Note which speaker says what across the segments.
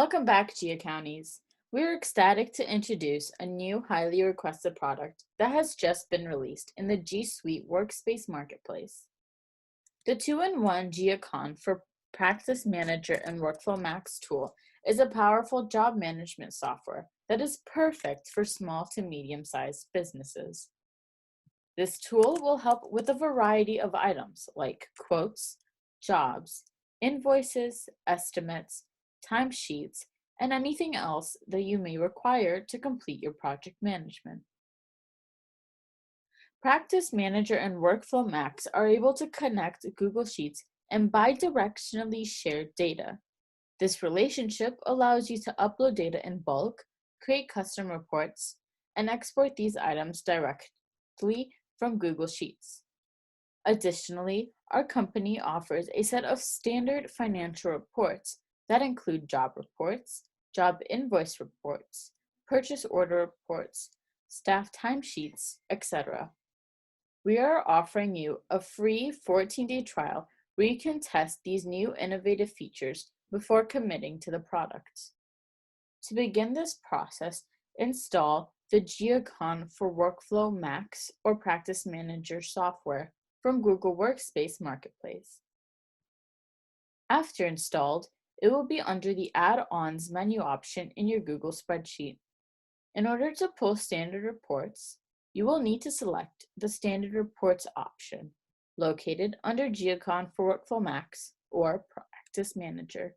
Speaker 1: Welcome back, G-Acconies. We're ecstatic to introduce a new highly requested product that has just been released in the G Suite Workspace Marketplace. The two-in-one G-Accon for Practice Manager and WorkflowMax tool is a powerful job management software that is perfect for small to medium-sized businesses. This tool will help with a variety of items like quotes, jobs, invoices, estimates, timesheets, and anything else that you may require to complete your project management. Practice Manager and WorkflowMax are able to connect Google Sheets and bidirectionally share data. This relationship allows you to upload data in bulk, create custom reports, and export these items directly from Google Sheets. Additionally, our company offers a set of standard financial reports that include job reports, job invoice reports, purchase order reports, staff timesheets, etc. We are offering you a free 14-day trial where you can test these new innovative features before committing to the product. To begin this process, install the G-Accon for WorkflowMax or Practice Manager software from Google Workspace Marketplace. After installed, it will be under the Add-ons menu option in your Google spreadsheet. In order to pull standard reports, you will need to select the Standard Reports option, located under G-Accon for WorkflowMax or Practice Manager.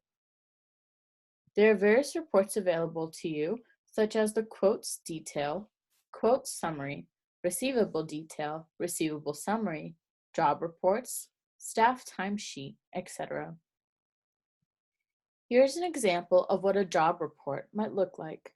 Speaker 1: There are various reports available to you, such as the quotes detail, quotes summary, receivable detail, receivable summary, job reports, staff timesheet, etc. Here's an example of what a job report might look like.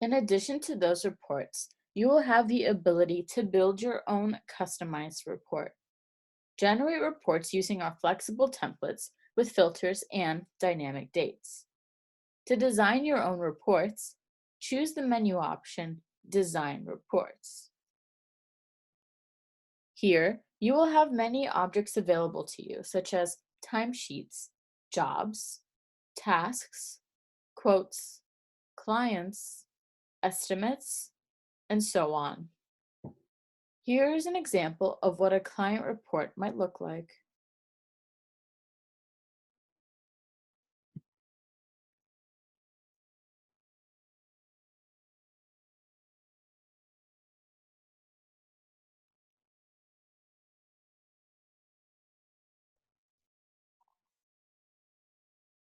Speaker 1: In addition to those reports, you will have the ability to build your own customized report. Generate reports using our flexible templates with filters and dynamic dates. To design your own reports, choose the menu option, Design Reports. Here, you will have many objects available to you, such as timesheets, jobs, tasks, quotes, clients, estimates, and so on. Here is an example of what a client report might look like.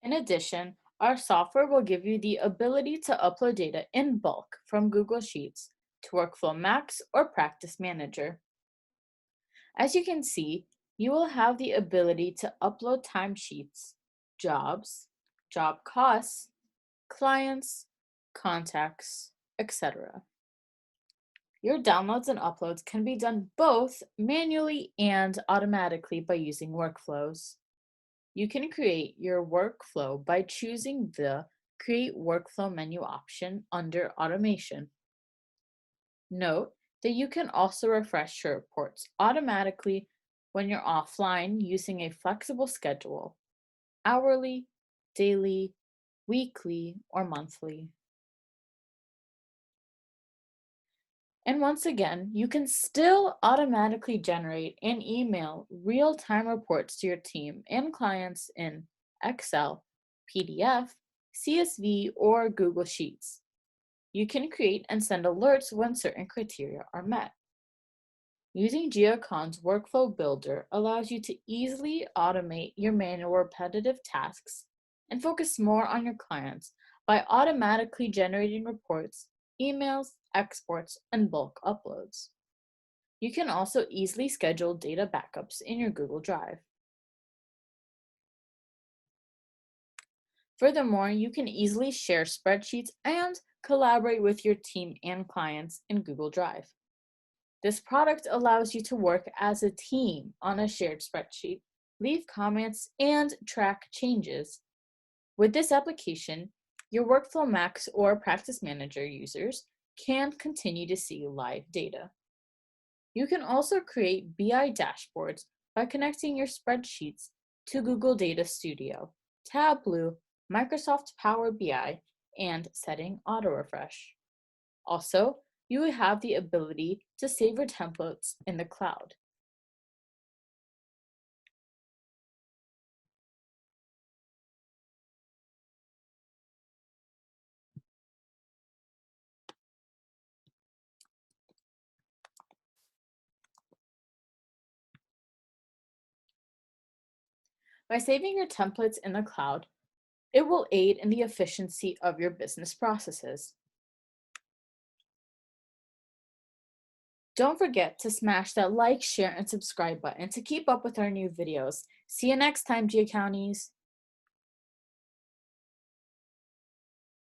Speaker 1: In addition, our software will give you the ability to upload data in bulk from Google Sheets to WorkflowMax or Practice Manager. As you can see, you will have the ability to upload timesheets, jobs, job costs, clients, contacts, etc. Your downloads and uploads can be done both manually and automatically by using workflows. You can create your workflow by choosing the Create Workflow menu option under Automation. Note that you can also refresh your reports automatically when you're offline using a flexible schedule, hourly, daily, weekly, or monthly. And once again, you can still automatically generate and email real-time reports to your team and clients in Excel, PDF, CSV, or Google Sheets. You can create and send alerts when certain criteria are met. Using G-Accon's Workflow Builder allows you to easily automate your manual repetitive tasks and focus more on your clients by automatically generating reports, emails, exports, and bulk uploads. You can also easily schedule data backups in your Google Drive. Furthermore, you can easily share spreadsheets and collaborate with your team and clients in Google Drive. This product allows you to work as a team on a shared spreadsheet, leave comments, and track changes. With this application, your WorkflowMax or Practice Manager users can continue to see live data. You can also create BI dashboards by connecting your spreadsheets to Google Data Studio, Tableau, Microsoft Power BI, and setting auto refresh. Also, you will have the ability to save your templates in the cloud. By saving your templates in the cloud, it will aid in the efficiency of your business processes. Don't forget to smash that like, share, and subscribe button to keep up with our new videos. See you next time, G-Acconies!